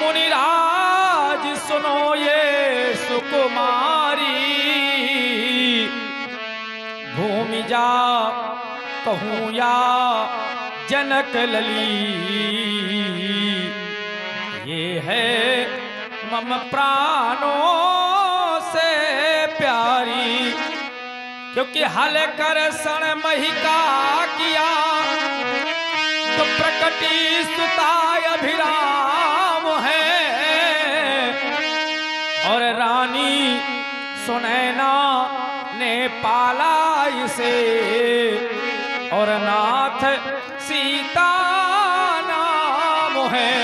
मुनिराज सुनो ये सुकुमारी, भूमि जा कहूँ या जनक लली, ये है मम प्राणों से प्यारी। क्योंकि हल कर सण महिका किया, तो प्रकटी सुता अभिराम है। और रानी सुनैना ने पाला इसे, और नाथ सीता नाम है।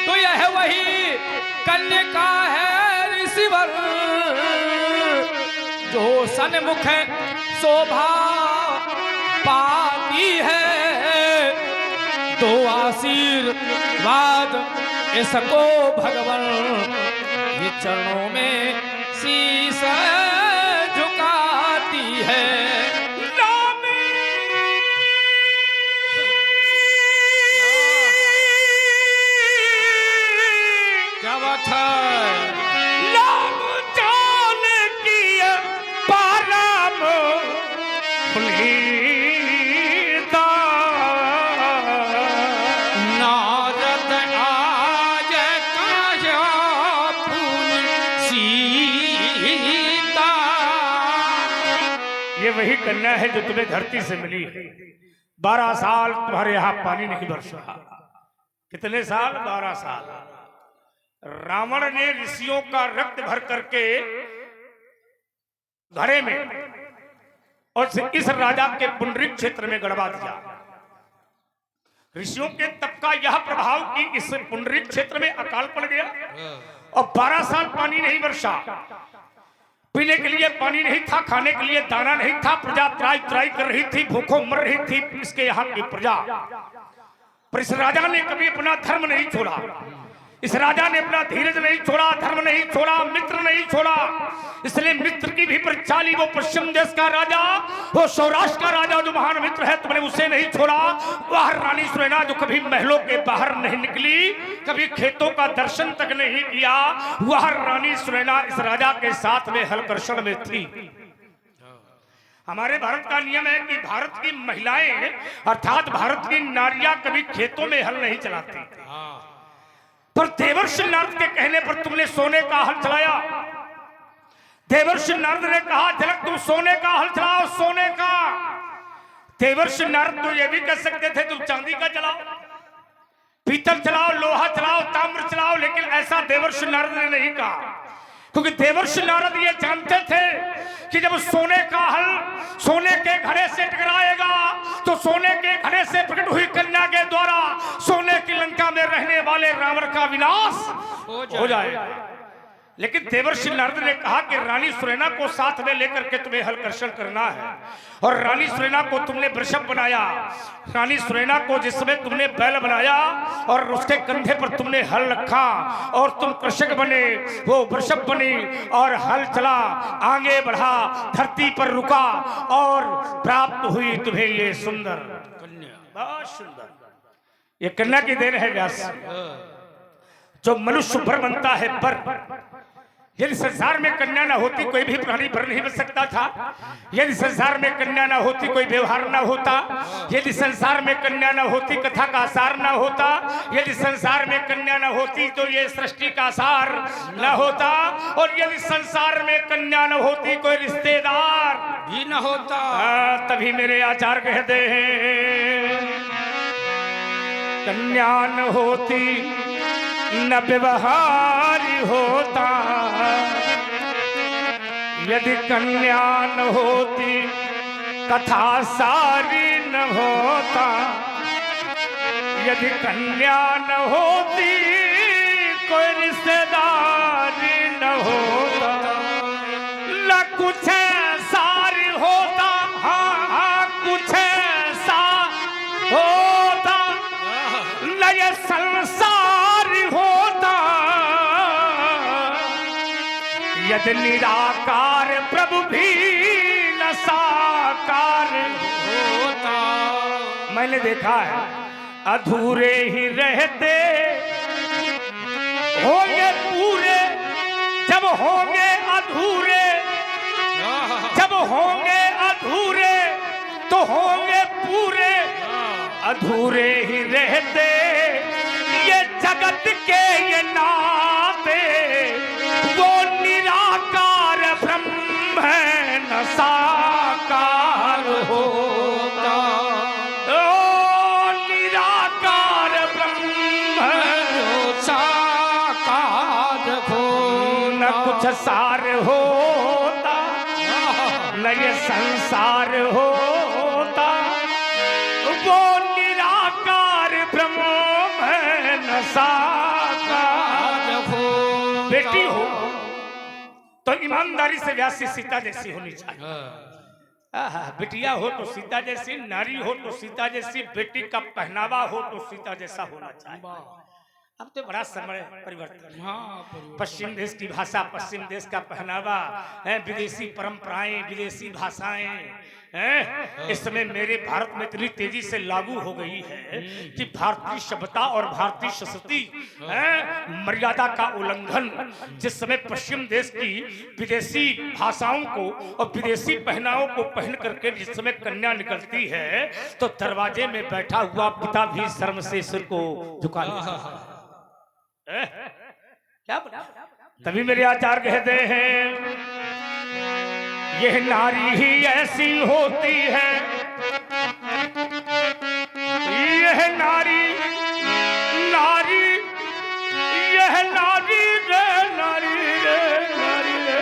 तो यह वही कन्या है ऋषिवर, जो सन्मुख शोभा पाती है। तो आशीर्वाद इसको भगवान ये चरणों में शीश झुकाती है। क्या बात है? ये वही कन्या है जो तुम्हें धरती से मिली है। 12 साल तुम्हारे यहाँ पानी नहीं बरसा। कितने साल? 12 साल। रावण ने ऋषियों का रक्त भर करके घड़े में और इस राजा के पुंडरीक क्षेत्र में गड़वा दिया। ऋषियों के तप का यह प्रभाव कि इस पुंडरीक क्षेत्र में अकाल पड़ गया और 12 साल पानी नहीं बरसा। पीने के लिए पानी नहीं था, खाने के लिए दाना नहीं था। प्रजा त्राई त्राई कर रही थी, भूखों मर रही थी इसके यहाँ की प्रजा। पर इस राजा ने कभी अपना धर्म नहीं छोड़ा। इस राजा ने अपना धीरज नहीं छोड़ा, धर्म नहीं छोड़ा, मित्र नहीं छोड़ा। इसलिए मित्र की भी परीक्षा ली। वो पश्चिम देश का राजा, वो सौराष्ट्र का राजा जो महान मित्र है, तुमने उसे नहीं छोड़ा। वह रानी सुनैना जो कभी महलों के बाहर नहीं निकली, कभी खेतों का दर्शन तक नहीं किया, वह रानी सुनैना इस राजा के साथ में हलकर्षण में थी। हमारे भारत का नियम है कि भारत की महिलाएं अर्थात भारत की नारियां कभी खेतों में हल नहीं चलाती। पर देवर्षि नारद के कहने पर तुमने सोने का हल चलाया। देवर्षि नारद ने कहा जनक तुम सोने का हल चलाओ, सोने का। देवर्षि नारद तो ये भी कह सकते थे तुम चांदी का चलाओ, पीतल चलाओ, लोहा चलाओ, ताम्र चलाओ, लेकिन ऐसा देवर्षि नारद ने नहीं कहा। क्योंकि देवर्षि नारद ये जानते थे कि जब सोने का हल सोने के घड़े से टकराएगा तो सोने के घड़े से प्रकट हुई कन्या के द्वारा सोने की लंका में रहने वाले रावण का विनाश हो जाएगा। लेकिन देवर्षि नारद ने कहा कि रानी सुनैना को साथ में लेकर के तुम्हें हलकर्षण करना है। और रानी सुनैना को तुमने वृषभ बनाया। रानी सुनैना को जिस समय तुमने बैल बनाया और उसके कंधे पर तुमने हल रखा और तुम कृषक बने, वो वृषभ बनी और हल चला, आगे बढ़ा, धरती पर रुका और प्राप्त हुई तुम्हें ये सुंदर कन्या। बहुत सुंदर ये कन्या की देन है व्यास। जो मनुष्य बर बनता है बर। यदि संसार में कन्या ना होती कोई भी प्राणी बर नहीं बन सकता था। यदि संसार में कन्या ना होती कोई व्यवहार ना होता। यदि संसार में कन्या ना होती कथा का सार ना होता। यदि संसार में कन्या ना होती तो ये सृष्टि का सार ना होता। और यदि संसार में कन्या ना होती कोई रिश्तेदार भी ना होता। तभी मेरे आचार्य कहते हैं कन्या न होती न व्यवहार होता। यदि कन्या न होती कथा सारी न होता। यदि कन्या न होती कोई रिश्तेदारी न होता। न कुछ सारी होता, हाँ कुछ सा होता, न ये संसार होता। यदि निराकार प्रभु भी न साकार होता। मैंने देखा है अधूरे ही रहते तो होंगे पूरे अधूरे ही रहते ये जगत के ये नाते। वो निराकार ब्रह्म है न साकार होता। ओ निराकार ब्रह्म है साकार हो न कुछ सार होता न ये संसार होता। वो निराकार ब्रह्म है न साकार हो। बेटी हो तो ईमानदारी से व्यासी सीता जैसी होनी चाहिए। बिटिया हो तो सीता जैसी, नारी हो तो सीता जैसी, बेटी का पहनावा हो तो सीता जैसा होना चाहिए। अब तो बड़ा समय परिवर्तन। हाँ, पश्चिम देश की भाषा, पश्चिम देश का पहनावा है, विदेशी परंपराएं, विदेशी भाषाएं हैं, इस समय मेरे भारत में इतनी तेजी से लागू हो गई है कि भारतीय सभ्यता और भारतीय संस्कृति मर्यादा का उल्लंघन। जिस समय पश्चिम देश की विदेशी भाषाओं को और विदेशी पहनावों को पहन करके जिस समय कन्या निकलती है तो दरवाजे में बैठा हुआ पिता भी शर्म से सिर को झुका लेता है। क्या तभी मेरे आचार्य कहते हैं यह नारी ही ऐसी होती है, यह नारी नारी यह नारी रे नारी रे नारी रे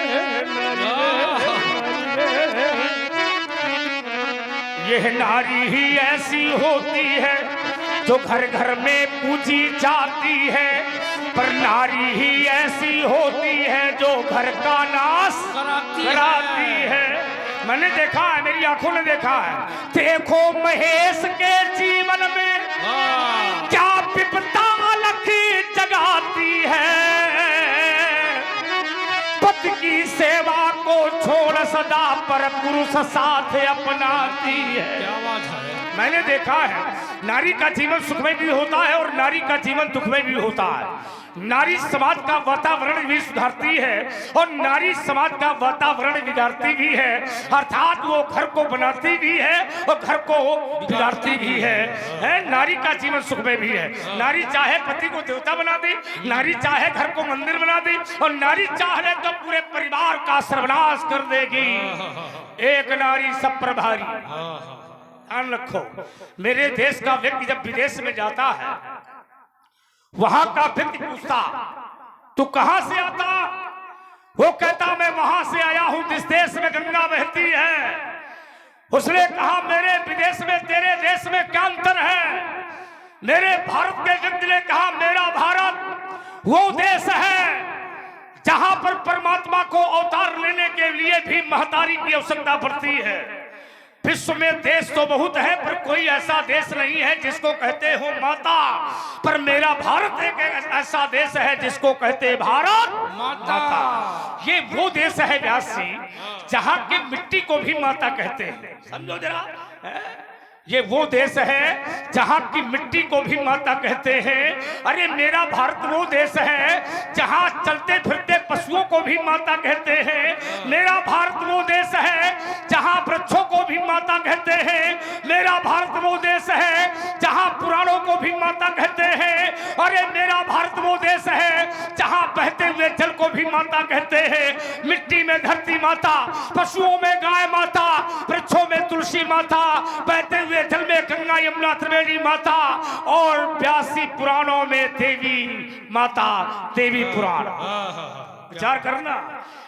यह नारी ही ऐसी होती है जो घर घर में पूजी जाती है, पर नारी ही ऐसी होती है जो घर का नाश कराती है। मैंने देखा है, मेरी आंखों ने देखा है। देखो महेश के जीवन में क्या विपदा अलग जगाती है, पति की सेवा को छोड़ सदा पर पुरुष साथ अपनाती है। क्या बात है। मैंने देखा है नारी का जीवन सुखमय भी होता है और नारी का जीवन दुखमय भी होता है। नारी समाज का वातावरण भी सुधारती है और नारी समाज का वातावरण बिगाड़ती भी है, अर्थात वो घर को बनाती भी है और घर को बिगाड़ती भी है। नारी का जीवन सुखमय भी है। नारी चाहे पति को देवता बना दे, नारी चाहे घर को मंदिर बना दे और नारी चाहे तो पूरे परिवार का सर्वनाश कर देगी। एक नारी सब पर भारी। ध्यान रखो, मेरे देश का व्यक्ति जब विदेश में जाता है वहां का व्यक्ति पूछता तू कहां से आता, वो कहता मैं वहां से आया हूं जिस देश में गंगा बहती है। उसने कहा मेरे विदेश में तेरे देश में क्या अंतर है। मेरे भारत के व्यक्ति ने कहा मेरा भारत वो देश है जहां पर परमात्मा को अवतार लेने के लिए भी महतारी की आवश्यकता पड़ती है। विश्व में देश तो बहुत है पर कोई ऐसा देश नहीं है जिसको कहते हो माता, पर मेरा भारत एक ऐसा देश है जिसको कहते भारत माता। ये वो देश है व्यासी जहां की मिट्टी को भी माता कहते हैं। समझो जरा, ये वो देश है जहां की मिट्टी को भी माता कहते हैं। अरे मेरा भारत वो देश है जहां चलते फिरते पशुओं को भी माता कहते हैं। मेरा भारत वो देश है जहां वृक्षों को भी माता कहते हैं। मेरा भारत वो देश है जहां पुराणों को भी माता कहते हैं। अरे मेरा भारत वो देश है जहां बहते हुए जल को भी माता कहते हैं। मिट्टी में धरती माता, पशुओं में गाय माता, वृक्षों में तुलसी माता, बहते हुए जल में गंगा यमुना त्रिवेणी माता और 82 पुराणों में देवी माता, देवी पुराण। विचार करना,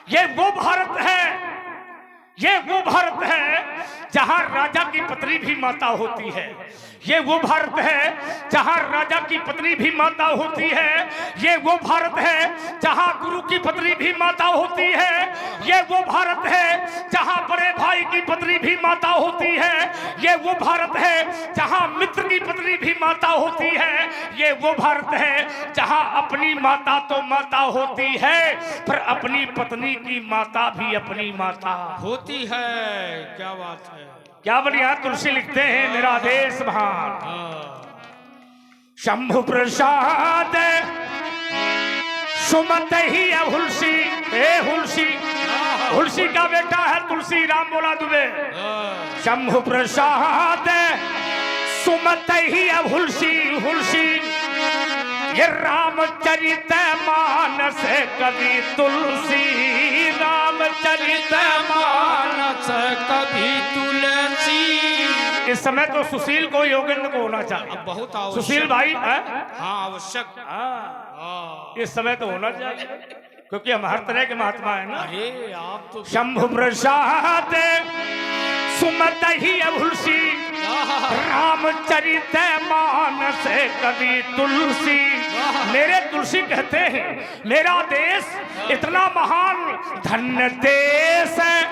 ये वो भारत है, ये वो भारत है जहां राजा की पत्नी भी माता होती है। ये वो भारत है जहां राजा की पत्नी भी माता होती है। ये वो भारत है जहां गुरु की पत्नी भी माता होती है। ये वो भारत है जहां बड़े भाई की पत्नी भी माता होती है। ये वो भारत है जहां मित्र की पत्नी भी माता होती है। ये वो भारत है जहां अपनी माता तो माता होती है पर अपनी पत्नी की माता भी अपनी माता होती है। क्या बात है। क्या बढ़िया तुलसी लिखते हैं मेरा देश महान। शंभु प्रसाद सुमत ही हुलसी, हे हुलसी तुलसी का बेटा है तुलसी राम बोला दुबे। शंभु प्रसाद सुमत ही अब हुलसी हुलसी, ये रामचरित मानस कवि तुलसी, रामचरित मानस कभी तुलसी। इस समय तो सुशील को योगेंद्र को होना चाहिए, अब बहुत आवश्यक। सुशील भाई है? हाँ आवश्यक। हाँ, इस समय तो होना चाहिए क्योंकि हम हर तरह के महात्मा है ना। अरे आप तो शंभु प्रसाद सुमत ही अभुलसी, रामचरित मानस कवि तुलसी। मेरे तुलसी कहते हैं मेरा देश इतना महान धन्य देश है,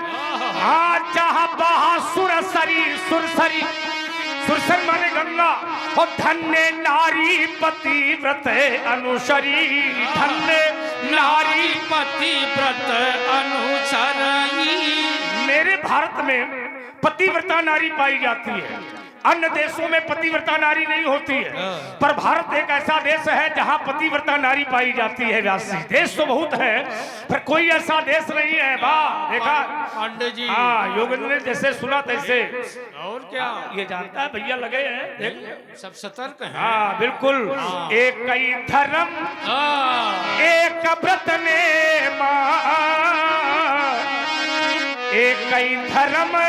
हाँ जहाँ बहा सुरसरी सुरसरी, सुरसर माने गंगा, और धन्य नारी पतिव्रत अनुसरी, धन्य नारी पतिव्रत अनुसरणी। मेरे भारत में पतिव्रता नारी पाई जाती है, अन्य देशों में पतिव्रता नारी नहीं होती है, पर भारत एक ऐसा देश है जहां पतिव्रता नारी पाई जाती है। व्यासी देश तो बहुत है पर कोई ऐसा देश नहीं है। वाह देखा पांडे जी। हाँ योगेंद्र ने जैसे सुना तैसे। और क्या ये जानता है भैया लगे हैं देख। सब सतर्क हैं। हाँ बिल्कुल। एक कई धर्म एक व्रत ने मां, एक कई धर्म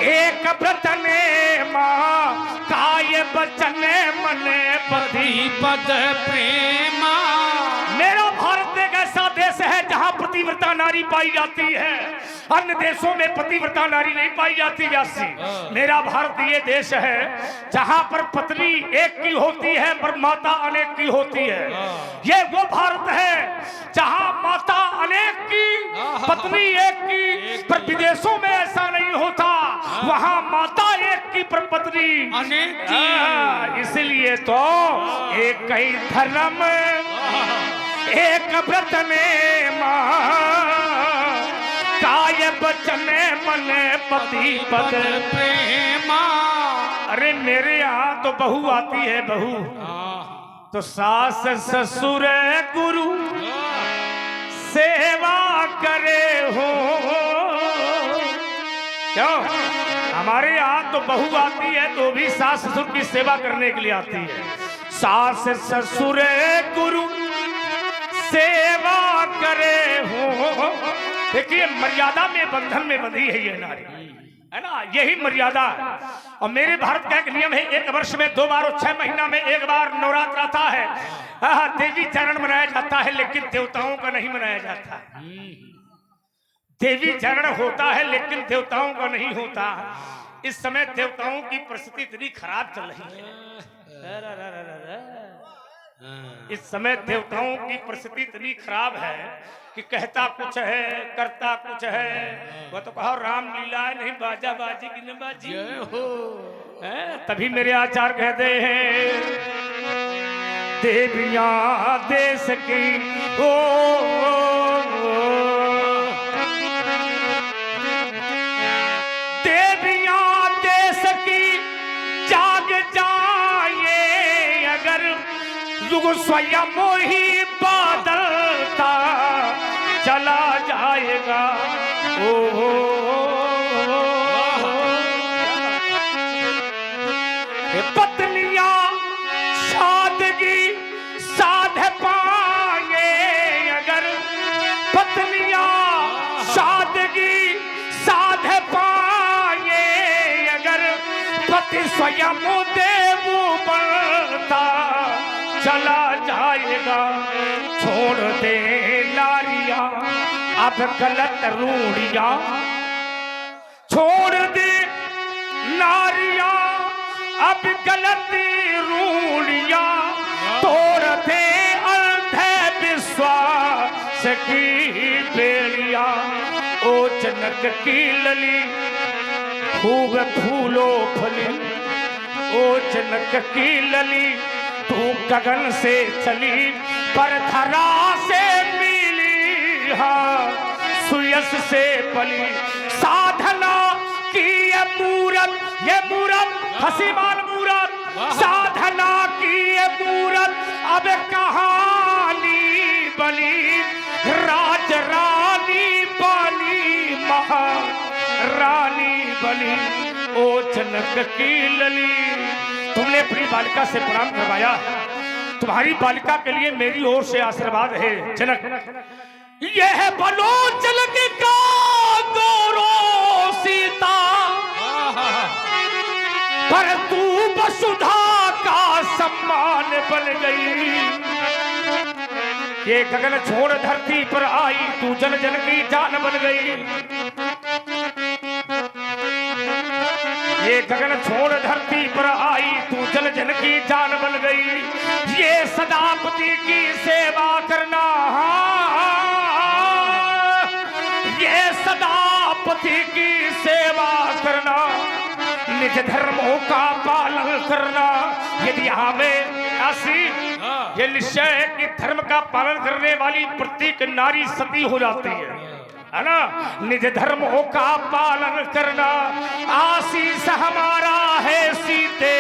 एक व्रत ने मां, काय बचन मन पति पद प्रेमा। मेरा भारत एक ऐसा देश है जहां पतिव्रता नारी पाई जाती है, अन्य देशों में पतिव्रता नारी नहीं पाई जाती। व्यासी मेरा भारत ये देश है जहां पर पत्नी एक की होती है पर माता अनेक की होती है। ये वो भारत है जहां माता अनेक की पत्नी एक की, पर विदेशों में ऐसा नहीं होता, वहां माता एक की पर पत्नी अनेक की। इसलिए तो एक कई धर्म एक व्रत ने मां, काय बचन मन पति पद प्रेमा। अरे मेरे यहाँ तो बहू आती है, बहू तो सास ससुर गुरु सेवा करे हो। क्यों हमारे यहाँ तो बहू आती है तो भी सास ससुर की सेवा करने के लिए आती है। सास ससुर गुरु सेवा करे हो। देखिए मर्यादा में बंधन में बंधी है ये नारी, है ना, यही मर्यादा है। और मेरे भारत का एक नियम है, एक वर्ष में 2 बार और 6 महीना में 1 बार नवरात्र आता है। देवी चरण मनाया जाता है लेकिन देवताओं का नहीं मनाया जाता। देवी चरण होता है लेकिन देवताओं का नहीं होता। इस समय देवताओं की परिस्थिति इतनी खराब चल रही है, इस समय देवताओं की परिस्थिति इतनी खराब है कि कहता कुछ है करता कुछ है। वो तो कहो रामलीला नहीं बाजा बाजी की न बाजी हो। तभी मेरे आचार कहते हैं देवियां देश की देवियां देश की जाग जाए अगर युग स्वयं ही बदलता चला जाएगा। पत्नियां सादगी साध पाएंगे अगर, पत्नियां सादगी साध पाएंगे अगर, पति स्वयं देव बनता चला जाएगा। छोड़ दे नारियां अब गलत रूढ़ियां, छोड़ दे नारियां अब गलत रूढ़ियां, तोड़ दे अंधे विश्वास की बेड़ियां। ओ जनक की लली खूब फूलो फली, ओ जनक की लली तू गगन से चली पर धरा से मिली, हाँ सुयस से पली। साधना की ये मूरत हसीमान मूरत, साधना की ये मूरत अब कहानी बनी, राज रानी बनी रानी बली ओ जनक की लली। तुमने अपनी बालिका से प्रणाम करवाया, तुम्हारी बालिका के लिए मेरी ओर से आशीर्वाद है जनक। यह बलोचन का गौरव सीता, पर तू वसुधा का सम्मान बन गई। ये गगन छोड़ धरती पर आई, तू जन जन की जान बन गई। ये गगन छोड़ धरती पर आई, तू जन जन की जान बन गई। ये सदापति की सेवा करना, ये सदापति की सेवा करना, निज धर्मों का पालन करना। यदि हमें ऐसी ये निश्चय है कि धर्म का पालन करने वाली प्रत्येक नारी सती हो जाती है ना। निज धर्मों का पालन करना आशीष हमारा है सीते,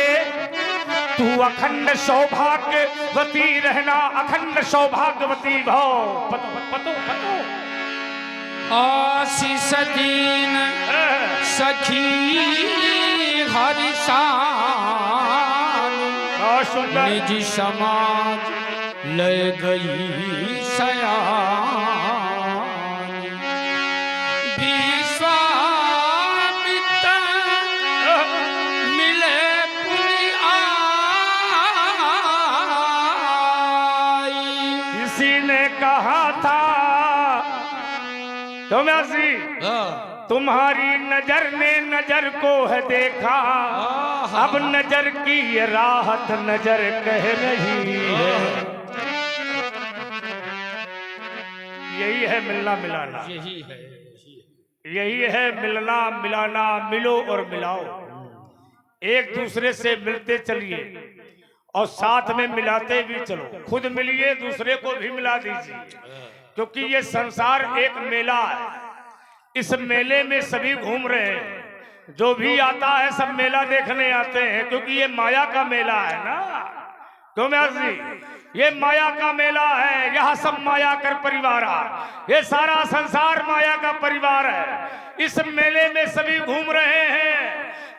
तू अखंड सौभाग्यवती रहना, अखंड सौभाग्यवती भव। पतो आशीष दीन सखी हरिशान, निज समाज ले गई सयान। विश्वामित्र मिले पुनि आई, किसी ने कहा था तुम्हारी तुम्हारी नजर ने नजर को है देखा, अब नजर की ये राहत नजर कह रही है। यही है मिलना मिलाना, यही है मिलना मिलाना। मिलो और मिलाओ, एक दूसरे से मिलते चलिए और साथ में मिलाते भी चलो। खुद मिलिए, दूसरे को भी मिला दीजिए, क्योंकि ये संसार एक मेला है। इस मेले में सभी घूम रहे हैं, जो भी आता है सब मेला देखने आते हैं, क्योंकि ये माया का मेला है ना। क्यों जी, ये माया का मेला है, यहाँ सब माया कर परिवार है, ये सारा संसार माया का परिवार है। इस मेले में सभी घूम रहे हैं,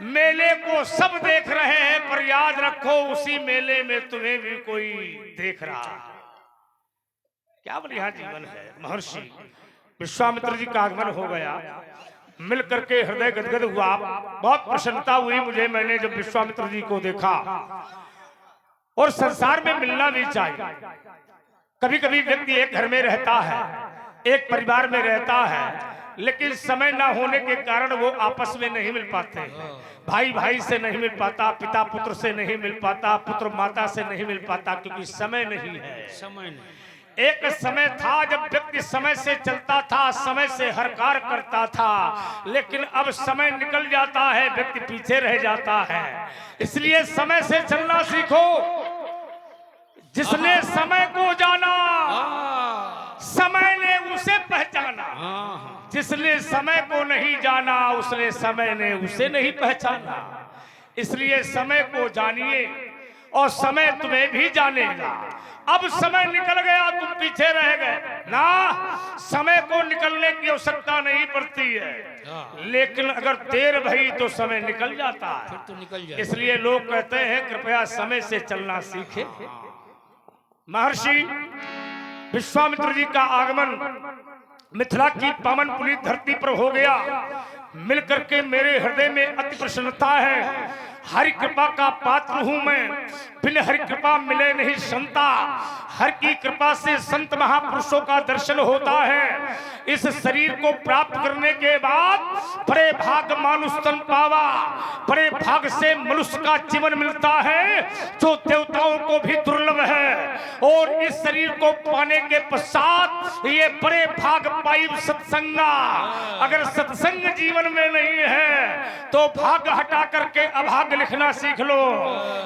मेले को सब देख रहे हैं, पर याद रखो उसी मेले में तुम्हें भी कोई देख रहा है। क्या बढ़िया जीवन है। महर्षि विश्वामित्र जी का आगमन हो गया, मिल करके हृदय गदगद हुआ, बहुत प्रसन्नता हुई मुझे। मैंने जब विश्वामित्र जी को देखा, और संसार में मिलना भी चाहिए। कभी कभी व्यक्ति एक घर में रहता है, एक परिवार में रहता है, लेकिन समय ना होने के कारण वो आपस में नहीं मिल पाते हैं। भाई भाई से नहीं मिल पाता, पिता पुत्र से नहीं मिल पाता, पुत्र माता से नहीं मिल पाता, क्योंकि समय नहीं है। समय नहीं। एक समय था जब व्यक्ति समय से चलता था, समय से हर कार्य करता था, लेकिन अब समय निकल जाता है, व्यक्ति पीछे रह जाता है। इसलिए समय से चलना सीखो। जिसने समय को जाना, समय ने उसे पहचाना। जिसने समय को नहीं जाना, उसने समय ने उसे नहीं पहचाना। इसलिए समय को जानिए और समय तुम्हें भी जानेगा। अब समय निकल गया, तुम पीछे रह गए ना। समय को निकलने की आवश्यकता नहीं पड़ती है, लेकिन अगर देर भई तो समय निकल जाता है। फिर तो निकल जाए। इसलिए लोग कहते हैं कृपया समय से चलना सीखे। महर्षि विश्वामित्र जी का आगमन मिथिला की पावन पुनीत धरती पर हो गया। मिलकर के मेरे हृदय में अति प्रसन्नता है। हरि कृपा का पात्र हूं मैं, बिन हरि कृपा मिले नहीं संता। हर की कृपा से संत महापुरुषों का दर्शन होता है। इस शरीर को प्राप्त करने के बाद बड़े भाग मानुष तन पावा, बड़े भाग से मनुष्य का जीवन मिलता है, जो देवताओं को भी दुर्लभ है। और इस शरीर को पाने के पश्चात ये बड़े भाग पाई सत्संगा। अगर सत्संग जीवन में नहीं है तो भाग्य हटा करके अभाग्य लिखना सीख लो।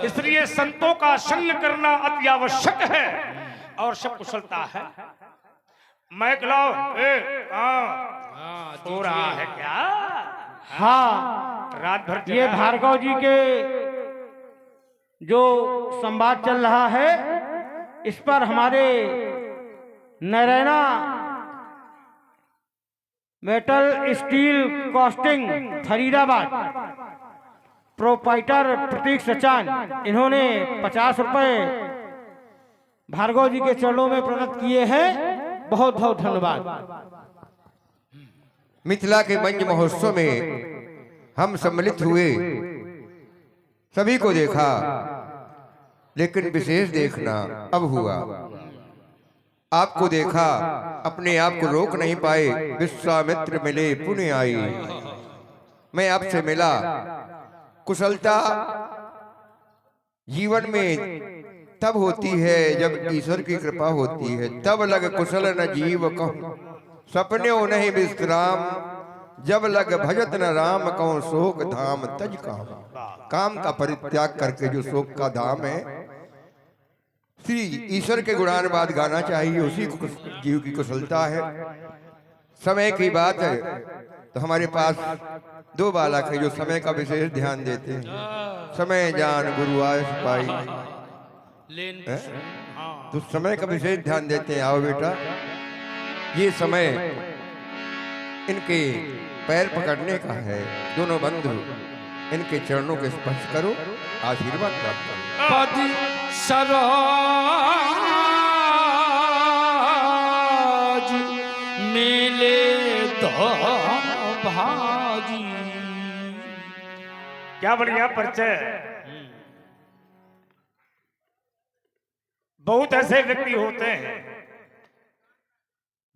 इसलिए संतों का संग करना अति आवश्यक है और सब कुशलता है। मैक लाओ, सो रहा है क्या? हाँ, रात भर ये भार्गव जी के जो संवाद चल रहा है, इस पर हमारे Narayana metal steel casting Faridabad, proprietor Prateek Sachan, इन्होंने 50 रुपए भार्गव जी के चरणों में प्रदत्त किए हैं। बहुत बहुत धन्यवाद। मिथिला के मंच महोत्सव में हम सम्मिलित हुए, सभी को देखा, लेकिन विशेष देखना अब हुआ। आपको देखा, अपने आप को रोक नहीं पाए। विश्वामित्र मिले पुण्य आई, मैं आपसे मिला। कुशलता जीवन में तब होती है जब ईश्वर की कृपा होती है। तब लग कुशल न जीव कहूं, सपने नहीं विश्राम। जब लग भजत न राम कहूं, शोक धाम तज काम। काम का परित्याग करके जो शोक का धाम है, श्री ईश्वर के गुणानुवाद गाना चाहिए। उसी जीव की कुशलता है। समय की बात है तो हमारे पास 2 बालक है जो समय का विशेष ध्यान देते हैं। समय जान गुरु आयस पाई, तो समय का विशेष ध्यान देते हैं। आओ बेटा, ये समय इनके पैर पकड़ने का है। दोनों बंधु इनके चरणों के स्पर्श करो, आशीर्वाद प्राप्त करो। पद सरोज मिले तो भाजी। क्या बढ़िया परिचय। बहुत ऐसे व्यक्ति होते हैं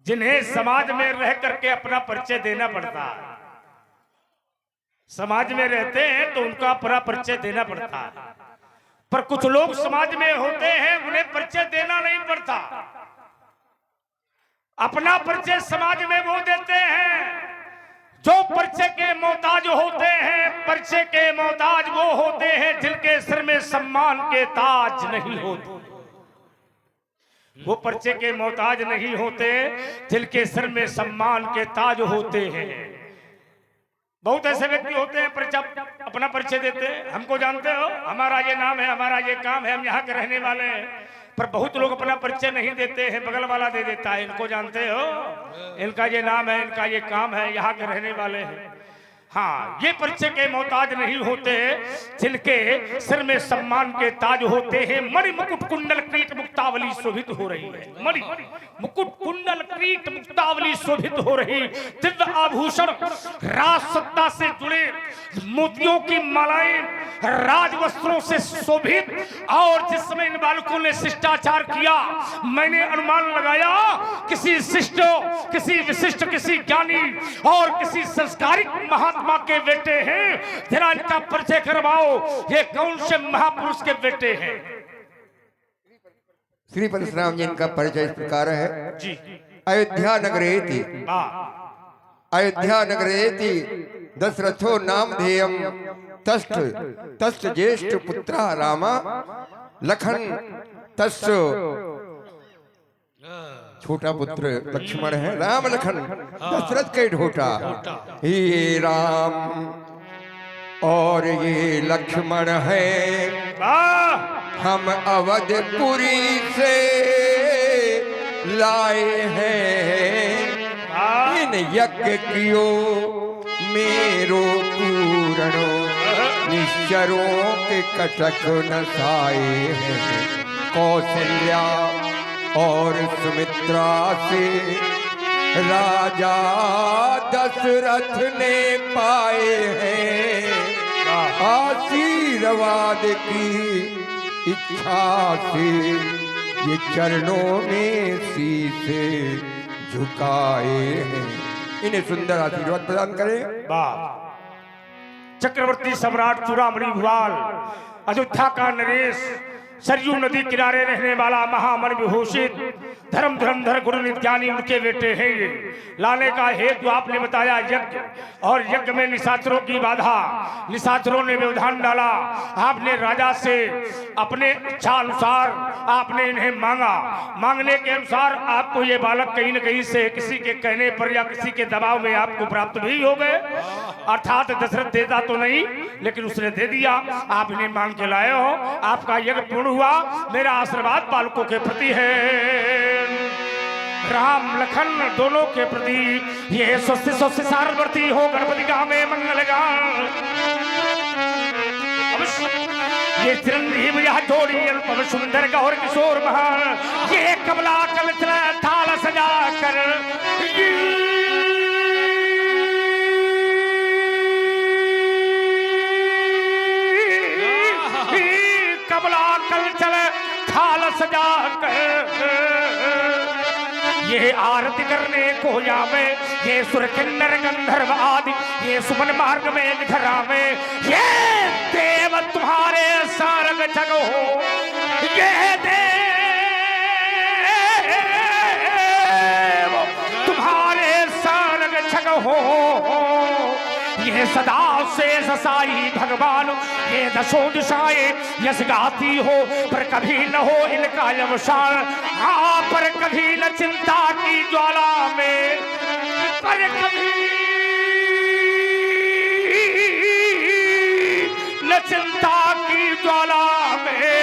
जिन्हें समाज में रह करके अपना परिचय देना पड़ता है। समाज में रहते हैं तो उनका अपना परिचय देना पड़ता है। पर कुछ लोग समाज में होते हैं, उन्हें परिचय देना नहीं पड़ता। अपना परिचय समाज में वो देते हैं जो परिचय के मोहताज होते हैं। परिचय के मोहताज वो होते हैं जिनके सिर में सम्मान के ताज नहीं होते। वो परिचय के मोहताज नहीं होते जिनके सिर में सम्मान के ताज होते हैं। बहुत ऐसे व्यक्ति होते हैं परिचय, अपना परिचय देते हैं। हमको जानते हो, हमारा ये नाम है, हमारा ये काम है, हम यहाँ के रहने वाले हैं। पर बहुत लोग अपना परिचय नहीं देते हैं, बगल वाला दे देता है। इनको जानते हो, इनका ये नाम है, इनका ये काम है, यहाँ के रहने वाले हैं। हाँ, ये परिचय के मोहताज नहीं होते जिनके सिर में सम्मान के ताज होते हैं। मणि मुकुट कुंडल क्रीट मुक्तावली शोभित हो रही है। मणि मुकुट कुंडल क्रीट मुक्तावली शोभित हो रही, दिव्य आभूषण, राज सत्ता से जुड़े मोतियों की मालाएं, राज वस्त्रों से शोभित। और जिस समय इन बालकों ने शिष्टाचार किया, मैंने अनुमान लगाया किसी शिष्ट, किसी विशिष्ट, किसी ज्ञानी और किसी संस्कारिक महात्मा के बेटे हैं। जरा इनका परिचय करवाओ, ये कौन से महापुरुष के बेटे हैं? श्री परशुराम जी इनका परिचय इस प्रकार है जी। अयोध्या नगरेति, अयोध्या नगरेति दशरथो नाम धेयम, तस्थ तस्थ ज्येष्ठ पुत्र रामा, लखन तस्थ छोटा पुत्र लक्ष्मण है। राम लखन दशरथ के ढोटा, ये राम और ये लक्ष्मण है। हम अवधपुरी से लाए हैं, इन यज्ञ कियो मेरो पूरणो, निश्चरों के कटक नसाए हैं। कौशल्या और सुमित्रा से राजा दशरथ ने पाए हैं। आशीर्वाद की इच्छा से ये चरणों में शीशे झुकाए हैं। इन्हें सुंदर आशीर्वाद प्रदान करें। चक्रवर्ती सम्राट चूड़ामणि भुआल, अयोध्या का नरेश, सरयू नदी किनारे रहने वाला महामन विभूषित धर्म धर्मधर गुरु नित्यानी उनके बेटे हैं। ये लाने का हेतु आपने बताया यज्ञ, और यज्ञ में निशाचरों की बाधा, निशाचरों ने व्यवधान डाला। आपने राजा से अपने इच्छा अनुसार आपने इन्हें मांगा। मांगने के अनुसार आपको ये बालक कहीं न कहीं से किसी के कहने पर या किसी के दबाव में आपको प्राप्त भी हो गए। अर्थात दशरथ देता तो नहीं, लेकिन उसने दे दिया। आप इन्हें मांग के लाए हो, आपका यज्ञ पूर्ण हुआ। मेरा आशीर्वाद बालकों के प्रति है। राम लखन दोनों के प्रति ये स्वस्ति सारवर्ती हो गणपति गा में मंगल गान। ये चिरंजीव यह जोड़ी अनुपम सुंदर गौर किशोर महान, ये कमला कलचना थाल सजा कर कमला कलचल थाल सजा कर ये आरती करने को जावे, ये सुर किन्नर गंधर्व आदि ये सुमन मार्ग में घरावे, ये देव तुम्हारे सारग जगो, ये देव तुम्हारे सारग जगो, ये सदा से ससाई भगवान, ये दसों दिशाएं यस गाती हो, पर कभी न हो इनका अवसान। हाँ पर कभी न चिंता की ज्वाला में, पर कभी न चिंता की ज्वाला में,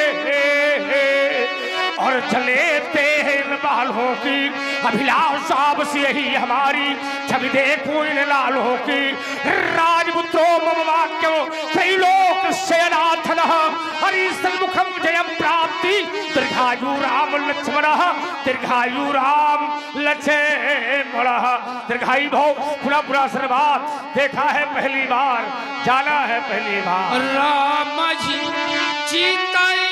और जलेते हैं इन बालों की अभिलाषा बस यही हमारी, छवि देखूं इन लालों की राजपुत्रो मम वाक्यों त्रैलोक सेनाथन, हरि सन्मुखम जयम प्राप्ति, दीर्घायु राम लक्ष्मण, दीर्घायु राम लक्ष्मण, दीर्घायु भव पूरा पूरा आशीर्वाद। देखा है पहली बार, जाना है पहली बार। राम जी चिताई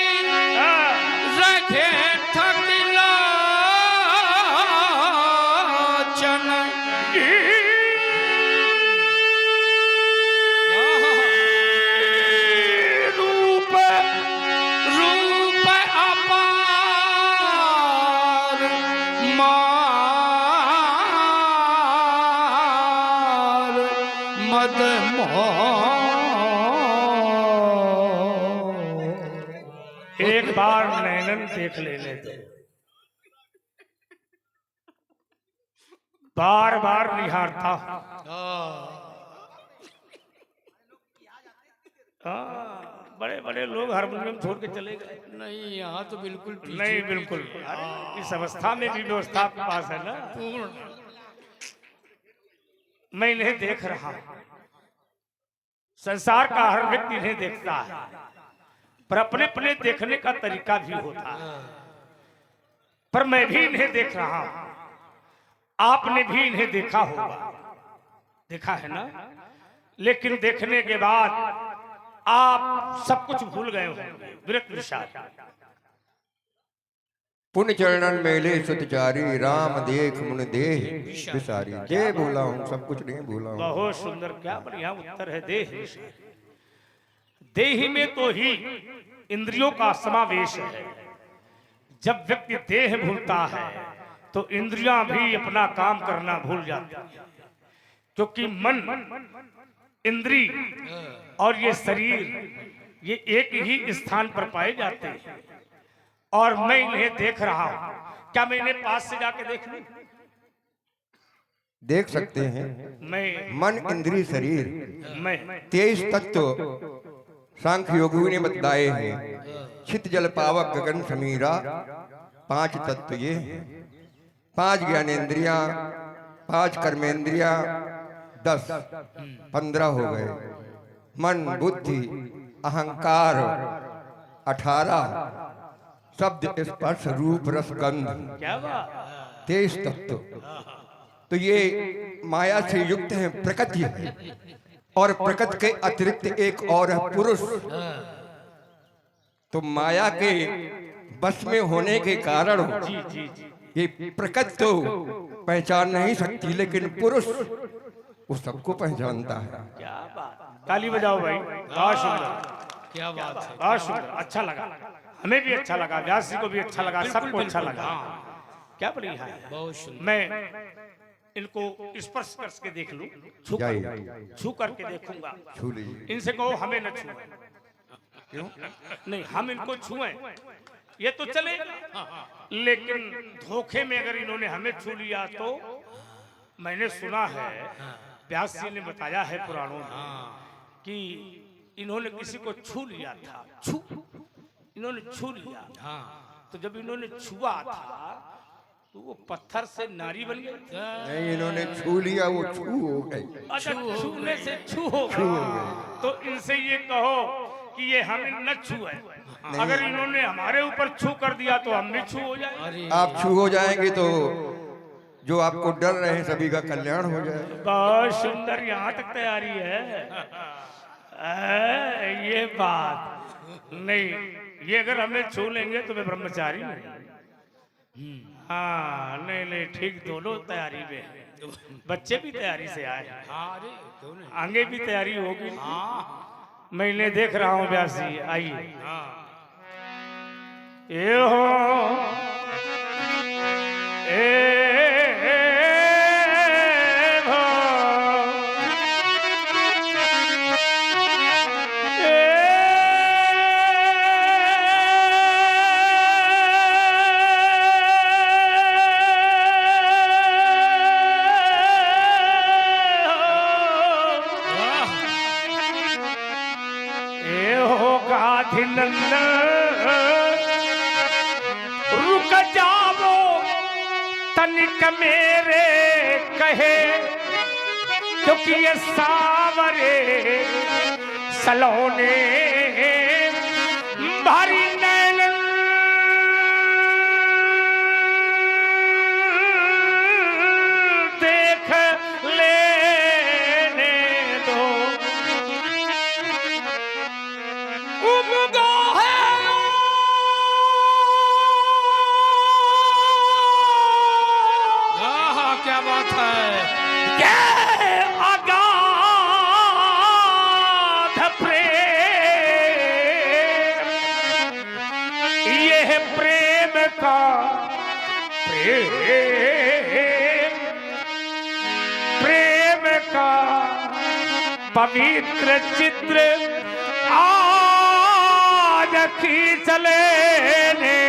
रखे थकिला चन, रूप रूप अपार मार मद एक बार नैनन देख लेने दो, बार बार निहारता। बड़े बड़े लोग हारमोनियम छोड़ के चले गए। नहीं, यहाँ तो बिल्कुल पीछे नहीं बिल्कुल, अरे इस अवस्था में भी व्यवस्था आपके पास है ना। पूर्ण। मैं इन्हें देख रहा हूं, संसार का हर व्यक्ति इन्हें देखता है, पर अपने अपने देखने का तरीका भी होता है। पर मैं भी इन्हें देख रहा हूं, आपने भी इन्हें देखा होगा, देखा है ना। लेकिन देखने के बाद आप सब कुछ भूल गए होंगे, विरक्त विषाद। पुण्य चरणन मेले सुतचारी, राम देख मुन देह विसारी। जे भूला हूँ सब कुछ नहीं भूला हूँ। बहुत सुंदर, क्या बढ़िया उत्तर है। देह देह में तो ही इंद्रियों का समावेश है। जब व्यक्ति देह भूलता है तो इंद्रियां भी अपना काम करना भूल जाती है, क्योंकि मन, इंद्री और ये शरीर ये एक ही स्थान पर पाए जाते हैं। और मैं इन्हें देख रहा हूं, क्या मैं इन्हें पास से जाके देख लूं? देख सकते हैं। मैं मन इंद्री शरीर मैं 23 तत्व सांख्य योगियों ने बताए हैं। छित जल पावक गगन समीरा, 5 तत्व ये हैं। 5 ज्ञानेन्द्रियां, 5 कर्मेंद्रियां, 10 15 हो गए। मन, बुद्धि, अहंकार 18, शब्द, स्पर्श, रूप, रस, गंध, क्या बात। 23 तत्व। तो ये माया से युक्त है, प्रकृति है। और प्रकृति के अतिरिक्त एक और है पुरुष। तो माया के बस में होने के कारण ये प्रकृति तो पहचान नहीं सकती, लेकिन पुरुष वो सबको पहचानता है। क्या बात। ताली बजाओ भाई, बहुत सुंदर, क्या बात है। बहुत सुंदर, अच्छा लगा, हमें भी अच्छा लगा, व्यास जी को भी अच्छा लगा, सबको अच्छा लगा। क्या बढ़िया है। बहुत सुंदर। मैं इनको स्पर्श करके देख लूं, छू करके देखूंगा। छू लीजिए। इनसे कहो हमें न छुए। क्यों नहीं, हम इनको छुए ये तो चलेगा, लेकिन धोखे में अगर इन्होंने हमें छू लिया तो। मैंने सुना है, व्यास जी ने बताया है पुराणों में कि इन्होंने किसी को छू लिया था। इन्होंने छू लिया। तो जब इन्होंने छुआ था तो वो पत्थर से नारी बन गई। नहीं, इन्होंने छू लिया, वो छू हो गई। अच्छा, छूने से छू हो गई। तो इनसे ये कहो कि ये हमें न छुए। अगर इन्होंने हमारे ऊपर छू कर दिया तो हम भी छू हो जाए। अरे आप छू हो जाएंगे तो जो आपको डर रहे हैं सभी का कल्याण हो जाए। बहुत सुंदर, यहाँ तक तैयारी है। ये बात नहीं, ये अगर हमें छू लेंगे तो मैं ब्रह्मचारी हूँ। हाँ, नहीं नहीं, ठीक, दोनों तैयारी में है। बच्चे भी तैयारी से आए हैं, अरे क्यों नहीं? आगे भी तैयारी होगी। हाँ मैं इन्हें देख रहा हूँ व्यास जी, आइए। हाँ ये हो रुक जाओ तनिक मेरे कहे, क्योंकि ये सावरे सलोने भारी नैन देख लेने दो। उमगा है क्या बात है? ये अगाध प्रेम, ये है प्रेम का प्रेम का पवित्र चित्र आज खींच लेने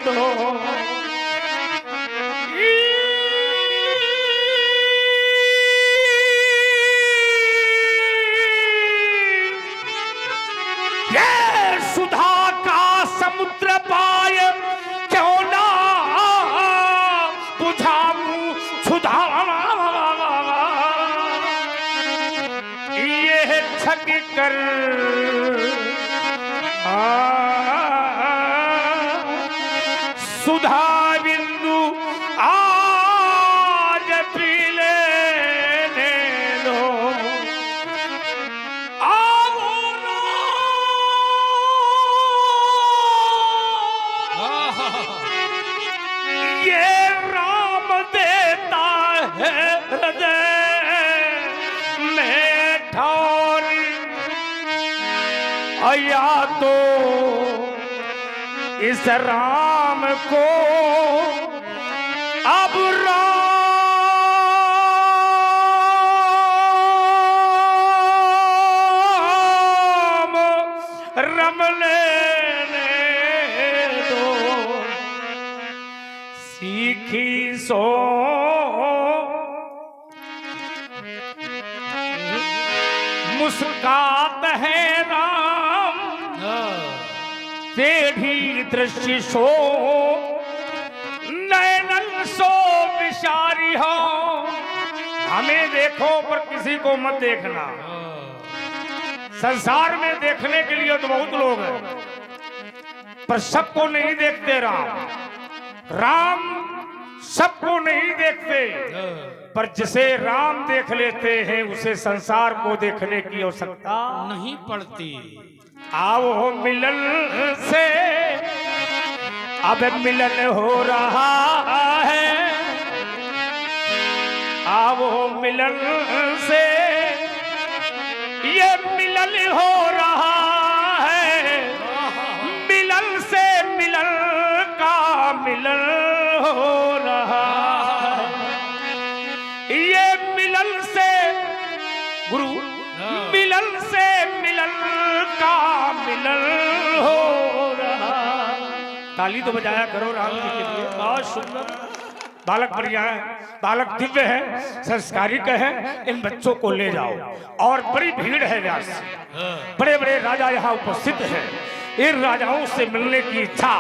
दो। सुधा का समुद्र पाय क्यों ना बुझाऊं सुधा, ये छक कर सुधा बिंदु आज पी लेने दो। ये राम देता है हृदय में ठौर, या तो इस राम को अब राम रम लेने दो। सीखी सो मुस्कात है राम, टेढ़ी दृष्टि सो नैनन सो विचारी हो। हमें देखो पर किसी को मत देखना। संसार में देखने के लिए तो बहुत लोग हैं, पर सबको नहीं देखते। राम सबको नहीं देखते, पर जिसे राम देख लेते हैं उसे संसार को देखने की आवश्यकता नहीं पड़ती। आओ मिलन से अब मिलन हो रहा है, आओ मिलन से ये मिलन हो रहा है। मिलन से मिलन का मिलन हो रहा है। ये मिलन से गुरु मिलन से मिलन का मिलन हो रहा। ताली तो बजाया करो राम जी के लिए। बहुत सुंदर बालक बढ़िया है, बालक दिव्य है, संस्कारिक है। इन बच्चों को ले जाओ। और बड़ी भीड़ है व्यास, बड़े बड़े राजा यहाँ उपस्थित हैं। इन राजाओं से मिलने की इच्छा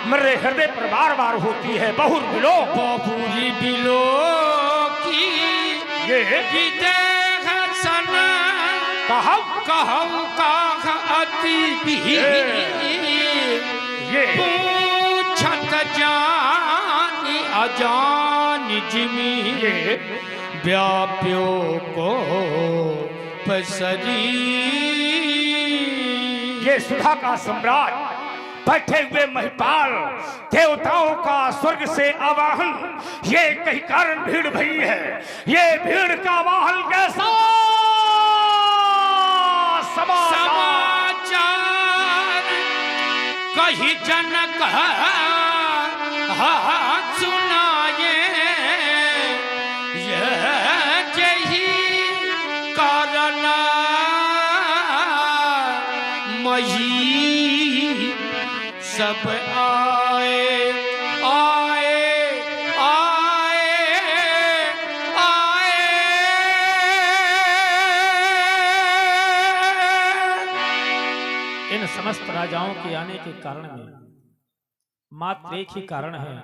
मेरे हृदय पर बार बार होती है। बहुर बिलो बहुरी बिलो की ये विदेह सन कहब कहु काख अति भी ये पूछत जानी अजान जिमी व्याप्यो को पसरी। ये सुधा का सम्राट बैठे हुए महिपाल देवताओं का स्वर्ग से आवाहन, ये कहीं कारण भीड़ भई है। ये भीड़ का आवाहन कैसा समाचार कही जनक सुनाए यही कारण मही सब आए आए आए आए। इन समस्त राजाओं के आने के कारण में मात्र एक ही कारण है।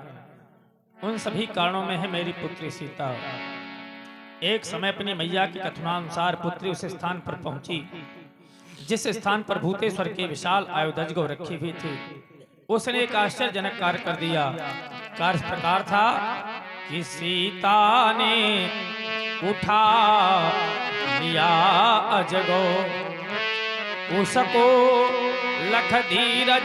उन सभी कारणों में है मेरी पुत्री सीता। एक समय अपनी मैया के कथनानुसार पुत्री उस स्थान पर पहुंची जिस स्थान पर भूतेश्वर के विशाल आयुधज गो रखी हुई थी। उसने एक आश्चर्यजनक कार्य कर दिया। कार्य इस प्रकार था कि सीता ने उठा लिया अजगो उसको लख धीरज